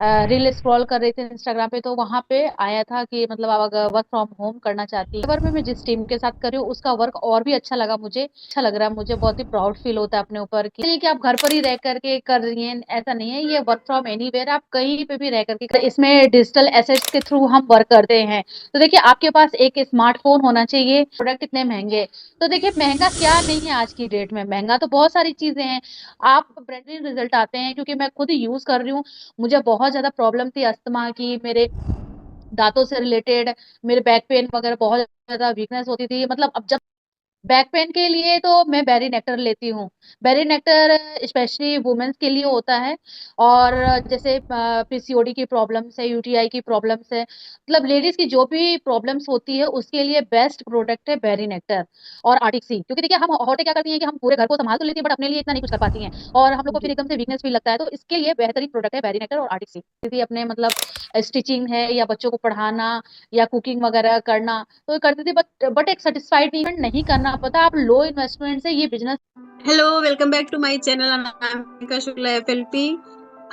Reel scroll कर रही थी इंस्टाग्राम पे, तो वहां पे आया था कि मतलब आप अगर वर्क फ्रॉम होम करना चाहती है। वर्क में मैं जिस टीम के साथ कर रही हूँ उसका वर्क और भी अच्छा लगा मुझे, अच्छा लग रहा है मुझे, बहुत ही प्राउड फील होता है अपने ऊपर कि नहीं कि आप घर पर ही रह करके कर रही हैं, ऐसा नहीं है। ये वर्क फ्रॉम एनीवेयर, आप कहीं पे भी रह करके इसमें डिजिटल एसेट्स के थ्रू हम वर्क करते हैं। तो देखिए, आपके पास एक स्मार्टफोन होना चाहिए। प्रोडक्ट इतने महंगे, तो देखिए महंगा क्या नहीं है आज की डेट में, महंगा तो बहुत सारी चीजें हैं। आप ब्रांडेड रिजल्ट आते हैं, क्योंकि मैं खुद यूज कर रही हूँ। मुझे बहुत ज्यादा प्रॉब्लम थी अस्थमा की, मेरे दांतों से रिलेटेड, मेरे बैक पेन वगैरह, बहुत ज्यादा वीकनेस होती थी। मतलब अब जब बैक पेन के लिए तो मैं बेरी नेक्टर लेती हूँ। बेरी नेक्टर स्पेशली वुमेन्स के लिए होता है। और जैसे पीसीओडी की प्रॉब्लम्स है, यूटीआई की प्रॉब्लम्स है, मतलब लेडीज की जो भी प्रॉब्लम्स होती है उसके लिए बेस्ट प्रोडक्ट है बेरी नेक्टर और आर्टिक सी। क्योंकि देखिए, हम औरतें क्या करती हैं कि हम पूरे घर को संभाल तो लेती हैं, बट अपने लिए इतना नहीं कुछ कर पाती हैं, और हम लोग को फिर जी। एकदम से वीकनेस फील लगता है। तो इसके लिए बेहतरीन प्रोडक्ट है बेरी नेक्टर और आर्टिक सी। यदि अपने मतलब स्टिचिंग है या बच्चों को पढ़ाना या कुकिंग वगैरह करना तो करती थी, बट एक सेटिस्फाइड नहीं करना पता। आप लो इन्वेस्टमेंट से ये business. Hello, welcome back to my channel Anamika Shukla FLP.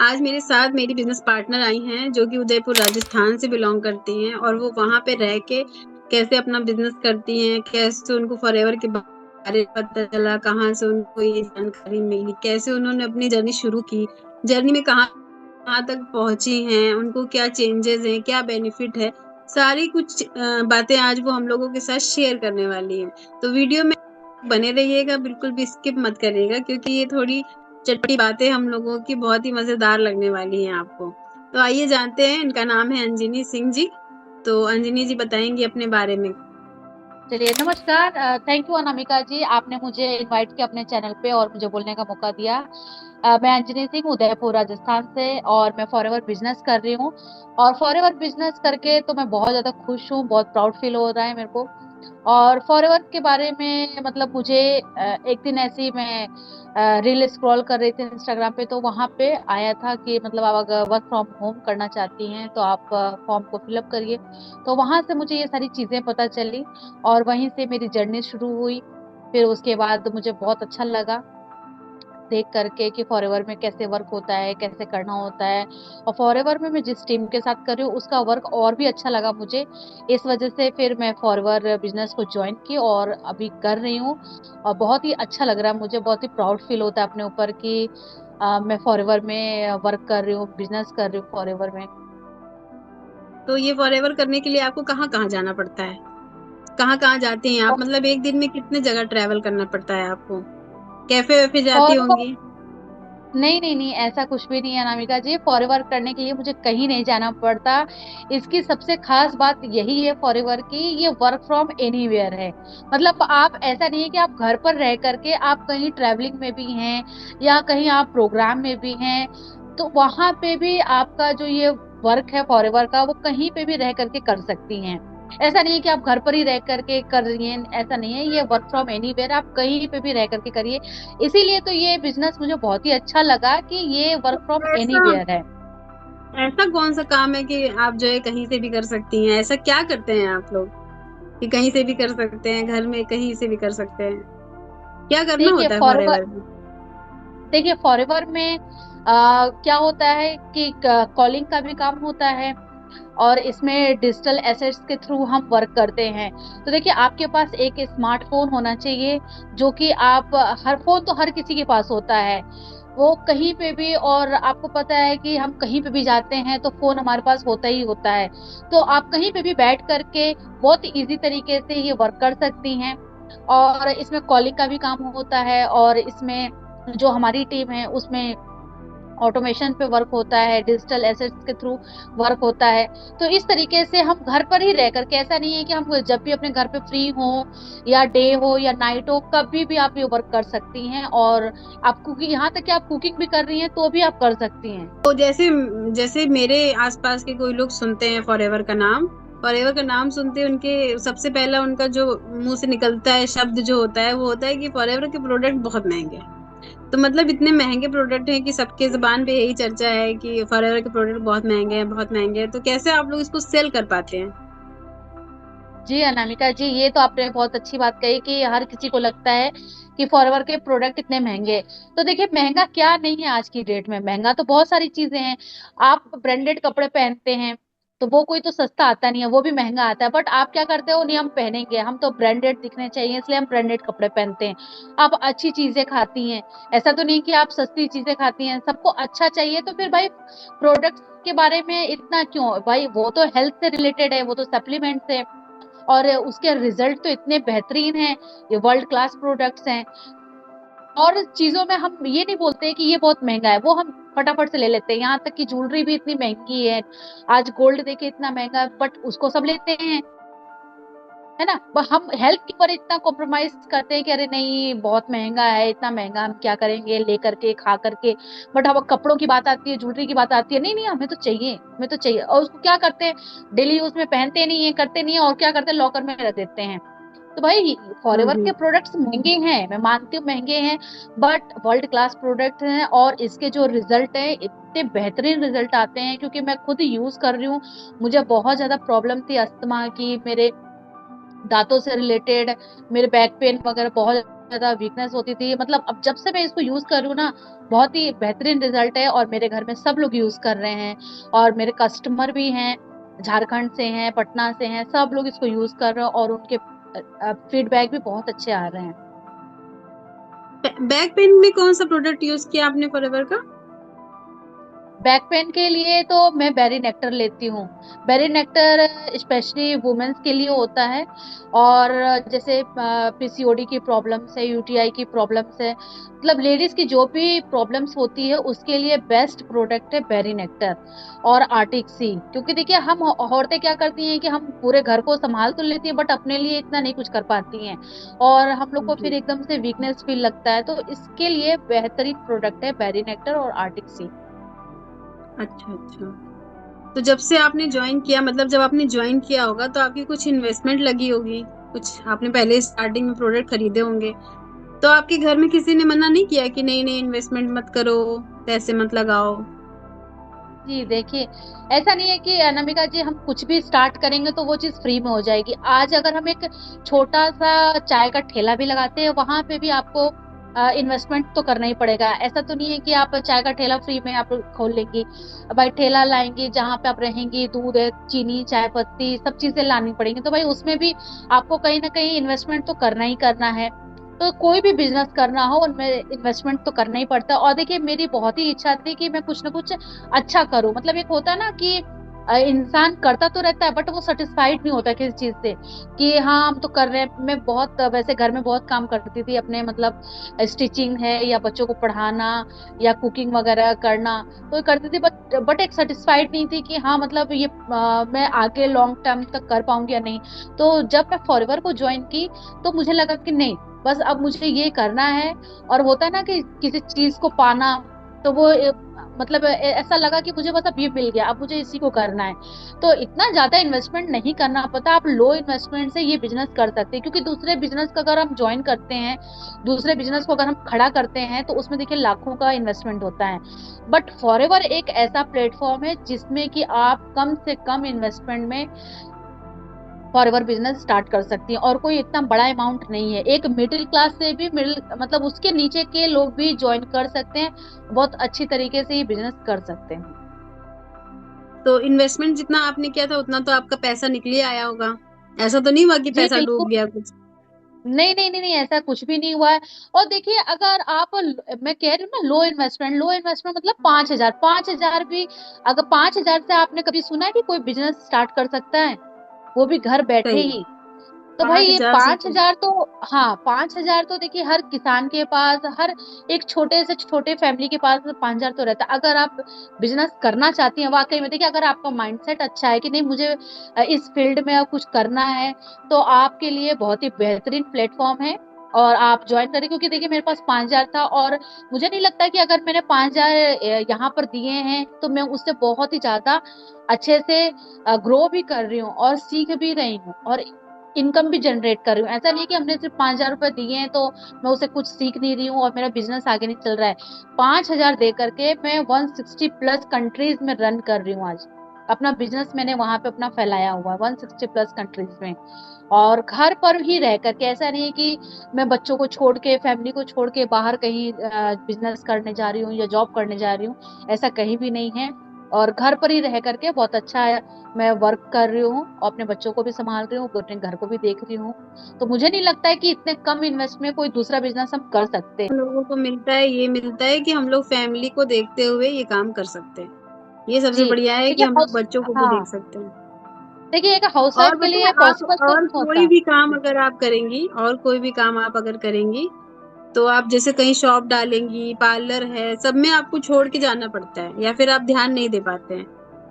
आज मेरे साथ मेरी बिजनेस पार्टनर आई हैं जो कि उदयपुर राजस्थान से बिलोंग करती हैं, और वो वहाँ पे रह के कैसे अपना बिजनेस करती हैं, कैसे उनको फॉरएवर के बारे में पता चला, कहाँ से उनको ये जानकारी मिली, कैसे उन्होंने अपनी जर्नी शुरू की, जर्नी में कहाँ कहाँ तक पहुंची हैं, उनको क्या चेंजेस हैं, क्या बेनिफिट है, सारी कुछ बातें आज वो हम लोगों के साथ शेयर करने वाली हैं। तो वीडियो में बने रहिएगा, बिल्कुल भी स्किप मत करिएगा, क्योंकि ये थोड़ी चटपटी बातें हम लोगों की बहुत ही मजेदार लगने वाली हैं आपको। तो आइए जानते हैं, इनका नाम है अंजनी सिंह जी। तो अंजनी जी बताएंगी अपने बारे में। चलिए, नमस्कार। थैंक यू अनामिका जी, आपने मुझे इनवाइट किया अपने चैनल पे और मुझे बोलने का मौका दिया। मैं अंजनी सिंह, उदयपुर राजस्थान से, और मैं फॉरएवर बिजनेस कर रही हूँ। और फॉरएवर बिजनेस करके तो मैं बहुत ज्यादा खुश हूँ, बहुत प्राउड फील हो रहा है मेरे को। और फॉरएवर के बारे में मतलब मुझे एक दिन ऐसी मैं रील स्क्रॉल कर रही थी इंस्टाग्राम पे, तो वहां पे आया था कि मतलब आप अगर वर्क फ्रॉम होम करना चाहती हैं तो आप फॉर्म को फिलअप करिए। तो वहां से मुझे ये सारी चीजें पता चली और वहीं से मेरी जर्नी शुरू हुई। फिर उसके बाद मुझे बहुत अच्छा लगा देख करके कि फॉरएवर में कैसे वर्क होता है, कैसे करना होता है। और फॉरएवर में मैं जिस टीम के साथ कर रही हूँ उसका वर्क और भी अच्छा लगा मुझे। इस वजह से फिर मैं फॉरएवर बिजनेस को ज्वाइन की और अभी कर रही हूँ। और बहुत ही अच्छा लग रहा है मुझे, बहुत ही प्राउड फील होता है अपने ऊपर कि मैं फॉरएवर में वर्क कर रही हूँ, बिजनेस कर रही हूँ फॉरएवर में। तो ये फॉरएवर करने के लिए आपको कहाँ कहाँ जाना पड़ता है? कहाँ कहाँ जाती हैं आप? मतलब एक दिन में कितने जगह ट्रैवल करना पड़ता है आपको? कैफे वैफे जाती फॉरएवर, होंगी? नहीं नहीं नहीं, ऐसा कुछ भी नहीं है अनामिका जी। फॉरएवर करने के लिए मुझे कहीं नहीं जाना पड़ता। इसकी सबसे खास बात यही है फॉरएवर की, ये वर्क फ्रॉम एनीवेयर है। मतलब आप, ऐसा नहीं है कि आप घर पर रह करके आप कहीं ट्रैवलिंग में भी हैं या कहीं आप प्रोग्राम में भी हैं, तो वहां पे भी आपका जो ये वर्क है फॉरएवर का, वो कहीं पे भी रह करके कर सकती हैं। ऐसा नहीं है कि आप घर पर ही रह करके कर रही हैं, ऐसा नहीं है। ये वर्क फ्रॉम एनीवेयर, आप कहीं पे भी रह करके करिए। इसीलिए तो ये बिजनेस मुझे बहुत ही अच्छा लगा कि ये तो वर्क फ्रॉम ऐसा एनीवेयर है। ऐसा कौन सा काम है कि आप जो है कहीं से भी कर सकती हैं? ऐसा क्या करते हैं आप लोग कि कहीं से भी कर सकते हैं, घर में कहीं से भी कर सकते हैं? क्या करना देखिए होता है फॉरवर्ड, फॉरएवर में? देखिए फॉरएवर में क्या होता है कि कॉलिंग का भी काम होता है, और इसमें डिजिटल एसेट्स के थ्रू हम वर्क करते हैं। तो देखिए, आपके पास एक स्मार्टफोन होना चाहिए, जो कि आप, हर फोन तो हर किसी के पास होता है, वो कहीं पे भी। और आपको पता है कि हम कहीं पे भी जाते हैं तो फोन हमारे पास होता ही होता है। तो आप कहीं पे भी बैठ करके बहुत इजी तरीके से ये वर्क कर सकती हैं। और इसमें कॉलिंग का भी काम होता है, और इसमें जो हमारी टीम है उसमें ऑटोमेशन पे वर्क होता है, डिजिटल एसेट्स के थ्रू वर्क होता है। तो इस तरीके से हम घर पर ही रह करके, ऐसा नहीं है कि हम जब भी अपने घर पे फ्री हो या डे हो या नाइट हो, कभी भी आप ये वर्क कर सकती हैं। और आप कुकिंग, यहाँ तक कि आप कुकिंग भी कर रही हैं तो भी आप कर सकती हैं। तो जैसे जैसे मेरे आसपास के कोई लोग सुनते हैं फॉरएवर का नाम, फॉरएवर का नाम सुनते हैं, उनके सबसे पहला उनका जो मुंह से निकलता है शब्द जो होता है वो होता है कि फॉरएवर के प्रोडक्ट बहुत महंगे हैं। तो मतलब इतने महंगे प्रोडक्ट हैं कि सबके जुबान पे यही चर्चा है कि फॉरएवर के प्रोडक्ट बहुत महंगे हैं, बहुत महंगे हैं। तो कैसे आप लोग इसको सेल कर पाते हैं? जी अनामिका जी, ये तो आपने बहुत अच्छी बात कही कि हर किसी को लगता है कि फॉरएवर के प्रोडक्ट इतने महंगे हैं। तो देखिए, महंगा क्या नहीं है आज की डेट में, महंगा तो बहुत सारी चीजें हैं। आप ब्रांडेड कपड़े पहनते हैं तो वो कोई तो सस्ता आता नहीं है, वो भी महंगा आता है। बट आप क्या करते हो, नहीं हम पहनेंगे, हम तो ब्रांडेड दिखने चाहिए इसलिए हम ब्रांडेड कपड़े पहनते हैं। आप अच्छी चीजें खाती हैं, ऐसा तो नहीं कि आप सस्ती चीजें खाती हैं। सबको अच्छा चाहिए तो फिर भाई प्रोडक्ट के बारे में इतना क्यों भाई, वो तो हेल्थ से रिलेटेड है, वो तो सप्लीमेंट है, और उसके रिजल्ट तो इतने बेहतरीन हैं, ये वर्ल्ड क्लास प्रोडक्ट्स हैं। और चीजों में हम ये नहीं बोलते कि ये बहुत महंगा है, वो हम फटाफट से ले लेते हैं। यहाँ तक कि ज्वेलरी भी इतनी महंगी है, आज गोल्ड देखिए इतना महंगा है, बट उसको सब लेते हैं, है ना। हम हेल्थ के ऊपर इतना कॉम्प्रोमाइज करते हैं कि अरे नहीं बहुत महंगा है, इतना महंगा हम क्या करेंगे ले करके खा करके। बट अब कपड़ों की बात आती है, ज्वेलरी की बात आती है, नहीं नहीं हमें तो चाहिए, हमें तो चाहिए। और उसको क्या करते हैं, डेली यूज में पहनते नहीं है, करते नहीं है, और क्या करते हैं, लॉकर में रख देते हैं। तो भाई फॉरएवर जी। के प्रोडक्ट्स महंगे हैं, मैं मानती हूँ महंगे हैं, बट वर्ल्ड क्लास प्रोडक्ट हैं, और इसके जो रिजल्ट है इतने बेहतरीन रिजल्ट आते हैं, क्योंकि मैं खुद यूज कर रही हूँ। मुझे बहुत ज्यादा प्रॉब्लम थी अस्थमा की, मेरे दांतों से रिलेटेड, मेरे बैक पेन वगैरह, बहुत ज्यादा वीकनेस होती थी। मतलब अब जब से मैं इसको यूज कर रही हूँ ना, बहुत ही बेहतरीन रिजल्ट है, और मेरे घर में सब लोग यूज कर रहे हैं, और मेरे कस्टमर भी हैं, झारखंड से हैं, पटना से हैं, सब लोग इसको यूज कर रहे हैं, और उनके फीडबैक भी बहुत अच्छे आ रहे हैं। बैक पेन में कौन सा प्रोडक्ट यूज किया आपने फॉरएवर का? बैक पेन के लिए तो मैं बेरी नेक्टर लेती हूँ। बेरी नेक्टर स्पेशली वुमेन्स के लिए होता है, और जैसे पीसीओडी की प्रॉब्लम्स है, यूटीआई की प्रॉब्लम्स है, मतलब लेडीज की जो भी प्रॉब्लम्स होती है उसके लिए बेस्ट प्रोडक्ट है बेरी नेक्टर और आर्टिक सी। क्योंकि देखिए, हम औरतें क्या करती हैं कि हम पूरे घर को संभाल तो लेती हैं, बट अपने लिए इतना नहीं कुछ कर पाती हैं, और हम लोग को जी। फिर एकदम से वीकनेस फील लगता है। तो इसके लिए बेहतरीन प्रोडक्ट है बेरी नेक्टर और आर्टिक सी। अच्छा अच्छा। तो जब से आपने ज्वाइन किया, मतलब जब आपने ज्वाइन किया होगा तो आपकी कुछ इन्वेस्टमेंट लगी होगी, कुछ आपने पहले स्टार्टिंग में प्रोडक्ट खरीदे होंगे, तो आपके घर में किसी ने मना नहीं किया कि नहीं नहीं इन्वेस्टमेंट मत करो, पैसे मत लगाओ? जी देखिए, ऐसा नहीं है कि अनामिका जी हम कुछ भी स्टार्ट करेंगे तो वो चीज फ्री में हो जाएगी। आज अगर हम एक छोटा सा चाय का ठेला भी लगाते हैं, वहां पे भी आपको इन्वेस्टमेंट तो करना ही पड़ेगा। ऐसा तो नहीं है कि आप चाय का ठेला फ्री में आप खोल लेंगी। भाई ठेला लाएंगी, जहाँ पे आप रहेंगी, दूध है, चीनी, चाय पत्ती, सब चीजें लानी पड़ेंगी, तो भाई उसमें भी आपको कहीं ना कहीं इन्वेस्टमेंट तो करना ही करना है। तो कोई भी बिजनेस करना हो, उनमें इन्वेस्टमेंट तो करना ही पड़ता है। और देखिए, मेरी बहुत ही इच्छा थी कि मैं कुछ ना कुछ अच्छा करूं। मतलब एक होता है ना कि इंसान करता तो रहता है, बट वो सेटिस्फाइड नहीं होता किसी चीज से, कि हाँ हम तो कर रहे हैं। मैं बहुत वैसे घर में बहुत काम करती थी अपने, मतलब स्टिचिंग है, या बच्चों को पढ़ाना, या कुकिंग वगैरह करना, तो करती थी। बट एक सेटिस्फाइड नहीं थी कि हाँ मतलब ये मैं आगे लॉन्ग टर्म तक कर पाऊंगी या नहीं। तो जब मैं फॉरएवर को ज्वाइन की, तो मुझे लगा कि नहीं, बस अब मुझे ये करना है। और होता है ना कि किसी चीज को पाना, तो वो मतलब ऐसा लगा कि मुझे बस अब ये मिल गया, अब मुझे इसी को करना है। तो इतना ज्यादा इन्वेस्टमेंट नहीं करना पड़ता, आप लो इन्वेस्टमेंट से ये बिजनेस कर सकते हैं। क्योंकि दूसरे बिजनेस का अगर हम ज्वाइन करते हैं, दूसरे बिजनेस को अगर हम खड़ा करते हैं, तो उसमें देखिए लाखों का इन्वेस्टमेंट होता है। बट फॉरएवर एक ऐसा प्लेटफॉर्म है जिसमें कि आप कम से कम इन्वेस्टमेंट में फॉरएवर बिजनेस स्टार्ट कर सकती हैं, और कोई इतना बड़ा अमाउंट नहीं है। एक मिडिल क्लास से भी, मिडिल मतलब उसके नीचे के लोग भी ज्वाइन कर सकते हैं, बहुत अच्छी तरीके से ये बिजनेस कर सकते हैं। तो इन्वेस्टमेंट जितना आपने किया था उतना तो आपका पैसा निकल ही आया होगा, ऐसा तो नहीं हुआ कि जी पैसा बिल्कुल। डूब गया कुछ? नहीं नहीं नहीं नहीं, ऐसा कुछ भी नहीं हुआ है। और देखिए, अगर आप मैं कह रही हूँ ना, लो इन्वेस्टमेंट, लो इन्वेस्टमेंट मतलब 5,000, 5,000 भी, अगर 5,000 से आपने कभी सुना है कि कोई बिजनेस स्टार्ट कर सकता है, वो भी घर बैठे सही। ही। तो भाई पांच ये हजार से पांच तो हजार तो, हाँ 5,000 तो देखिए हर किसान के पास, हर एक छोटे से छोटे फैमिली के पास 5,000 तो रहता है। अगर आप बिजनेस करना चाहती हैं वाकई में, देखिए अगर आपका माइंडसेट अच्छा है कि नहीं मुझे इस फील्ड में अब कुछ करना है, तो आपके लिए बहुत ही बेहतरीन प्लेटफॉर्म है, और आप ज्वाइन करें। क्योंकि देखिए मेरे पास 5,000 था, और मुझे नहीं लगता कि अगर मैंने 5,000 यहाँ पर दिए हैं तो मैं उससे बहुत ही ज्यादा अच्छे से ग्रो भी कर रही हूँ, और सीख भी रही हूँ, और इनकम भी जनरेट कर रही हूँ। ऐसा नहीं है कि हमने सिर्फ 5,000 रुपए दिए हैं तो मैं उसे कुछ सीख नहीं रही हूँ और मेरा बिजनेस आगे नहीं चल रहा है। 5,000 दे करके मैं 160 प्लस कंट्रीज में रन कर रही हूँ आज। अपना बिजनेस मैंने वहां पे अपना फैलाया हुआ है 160 प्लस कंट्रीज में। और घर पर ही रह करके, ऐसा नहीं है कि मैं बच्चों को छोड़ के, फैमिली को छोड़ के बाहर कहीं बिजनेस करने जा रही हूँ या जॉब करने जा रही हूँ, ऐसा कहीं भी नहीं है। और घर पर ही रह करके बहुत अच्छा है, मैं वर्क कर रही हूँ और अपने बच्चों को भी संभाल रही हूँ, अपने घर को भी देख रही हूँ। तो मुझे नहीं लगता है कि इतने कम इन्वेस्ट में कोई दूसरा बिजनेस हम कर सकते हैं। हम लोगों को मिलता है, ये मिलता है कि हम लोग फैमिली को देखते हुए ये काम कर सकते हैं। ये सबसे जी बढ़िया है कि देखिए हम लोग हाउस, बच्चों को भी हाँ देख सकते हैं। देखिए एक हाउस वाइफ और के पता लिए है, आप पॉसिबल तो और नहीं कोई होता। भी काम अगर आप करेंगी, और कोई भी काम आप अगर करेंगी, तो आप जैसे कहीं शॉप डालेंगी, पार्लर है, सब में आपको छोड़ के जाना पड़ता है, या फिर आप ध्यान नहीं दे पाते हैं।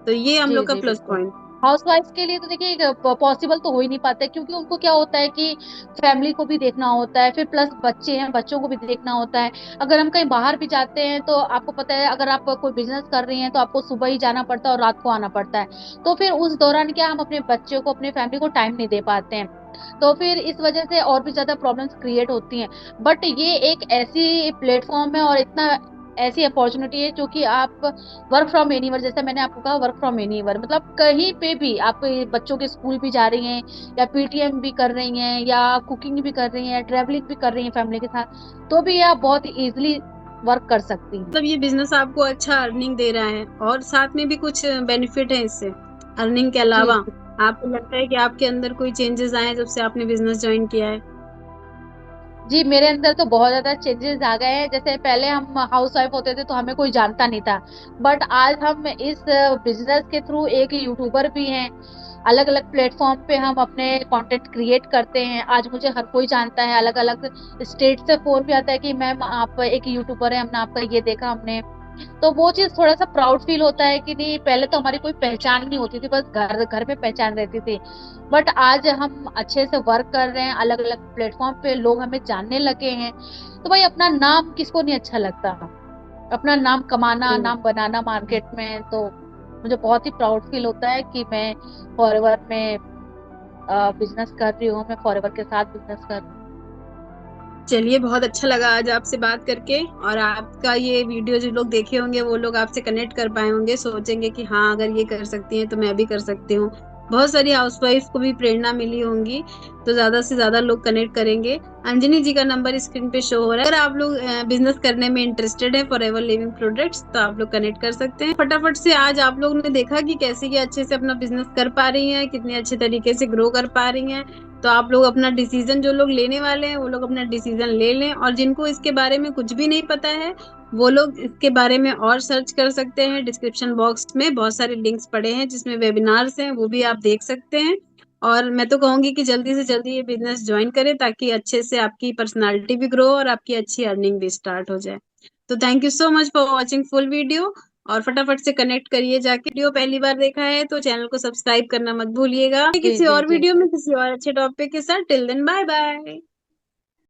तो ये हम जी लोग का जी प्लस बिल्कुल। पॉइंट। हाउस वाइफ के लिए तो देखिए पॉसिबल तो हो ही नहीं पाता है, क्योंकि उनको क्या होता है कि फैमिली को भी देखना होता है, फिर प्लस बच्चे हैं, बच्चों को भी देखना होता है। अगर हम कहीं बाहर भी जाते हैं तो आपको पता है, अगर आप कोई बिजनेस कर रही हैं तो आपको सुबह ही जाना पड़ता है और रात को आना पड़ता है। तो फिर उस दौरान क्या हम अपने बच्चों को, अपने फैमिली को टाइम नहीं दे पाते हैं। तो फिर इस वजह से और भी ज्यादा प्रॉब्लम्स क्रिएट होती हैं। बट ये एक ऐसी प्लेटफॉर्म है और इतना ऐसी अपॉर्चुनिटी है जो कि आप वर्क फ्रॉम एनीवर, जैसे मैंने आपको कहा वर्क फ्रॉम एनीवर, मतलब कहीं पे भी आप बच्चों के स्कूल भी जा रही हैं, या पीटीएम भी कर रही हैं, या कुकिंग भी कर रही हैं, ट्रेवलिंग भी कर रही हैं फैमिली के साथ, तो भी आप बहुत इजीली वर्क कर सकती हैं। मतलब ये बिजनेस आपको अच्छा अर्निंग दे रहा है, और साथ में भी कुछ बेनिफिट है इससे, अर्निंग के जी अलावा। जी। आपको लगता है कि आपके अंदर कोई चेंजेस आए हैं जब से आपने बिजनेस ज्वाइन किया है? जी मेरे अंदर तो बहुत ज्यादा चेंजेस आ गए हैं। जैसे पहले हम हाउस वाइफ होते थे तो हमें कोई जानता नहीं था, बट आज हम इस बिजनेस के थ्रू एक यूट्यूबर भी हैं। अलग अलग प्लेटफॉर्म पे हम अपने कंटेंट क्रिएट करते हैं, आज मुझे हर कोई जानता है। अलग अलग स्टेट से फोन भी आता है कि मैम आप एक यूट्यूबर है, हमने आपका ये देखा हमने। तो वो चीज थोड़ा सा प्राउड फील होता है कि नहीं, पहले तो हमारी कोई पहचान नहीं होती थी, बस घर घर में पहचान रहती थी। बट आज हम अच्छे से वर्क कर रहे हैं, अलग अलग प्लेटफॉर्म पे लोग हमें जानने लगे हैं। तो भाई अपना नाम किसको नहीं अच्छा लगता, अपना नाम कमाना, नाम बनाना मार्केट में, तो मुझे बहुत ही प्राउड फील होता है कि मैं फॉरएवर में बिजनेस कर रही हूँ, मैं फॉरएवर के साथ बिजनेस कर रही हूँ। चलिए, बहुत अच्छा लगा आज आपसे बात करके। और आपका ये वीडियो जो लोग देखे होंगे, वो लोग आपसे कनेक्ट कर पाए होंगे, सोचेंगे कि हाँ, अगर ये कर सकती हैं तो मैं भी कर सकती हूँ। बहुत सारी हाउसवाइफ को भी प्रेरणा मिली होंगी, तो ज्यादा से ज्यादा लोग कनेक्ट करेंगे। अंजनी जी का नंबर स्क्रीन पे शो हो रहा है। अगर आप लोग बिजनेस करने में इंटरेस्टेड है फॉरएवर लिविंग प्रोडक्ट्स, तो आप लोग कनेक्ट कर सकते हैं। फटाफट से आज आप लोगों ने देखा कि कैसे ये अच्छे से अपना बिजनेस कर पा रही हैं, कितने अच्छे तरीके से ग्रो कर पा रही हैं। तो आप लोग अपना डिसीजन, जो लोग लेने वाले हैं वो लोग अपना डिसीजन ले लें, और जिनको इसके बारे में कुछ भी नहीं पता है, वो लोग इसके बारे में और सर्च कर सकते हैं। डिस्क्रिप्शन बॉक्स में बहुत सारे लिंक्स पड़े हैं जिसमें वेबिनार्स हैं, वो भी आप देख सकते हैं। और मैं तो कहूंगी कि जल्दी से जल्दी ये बिजनेस ज्वाइन करें, ताकि अच्छे से आपकी पर्सनालिटी भी ग्रो और आपकी अच्छी अर्निंग भी स्टार्ट हो जाए। तो thank you so much for watching full video. और फटाफट से कनेक्ट करिए जाके। वीडियो पहली बार देखा है तो चैनल को सब्सक्राइब करना मत भूलिएगा। जी किसी जी और जी। वीडियो में किसी और अच्छे टॉपिक के साथ, टिल देन बाय बाय।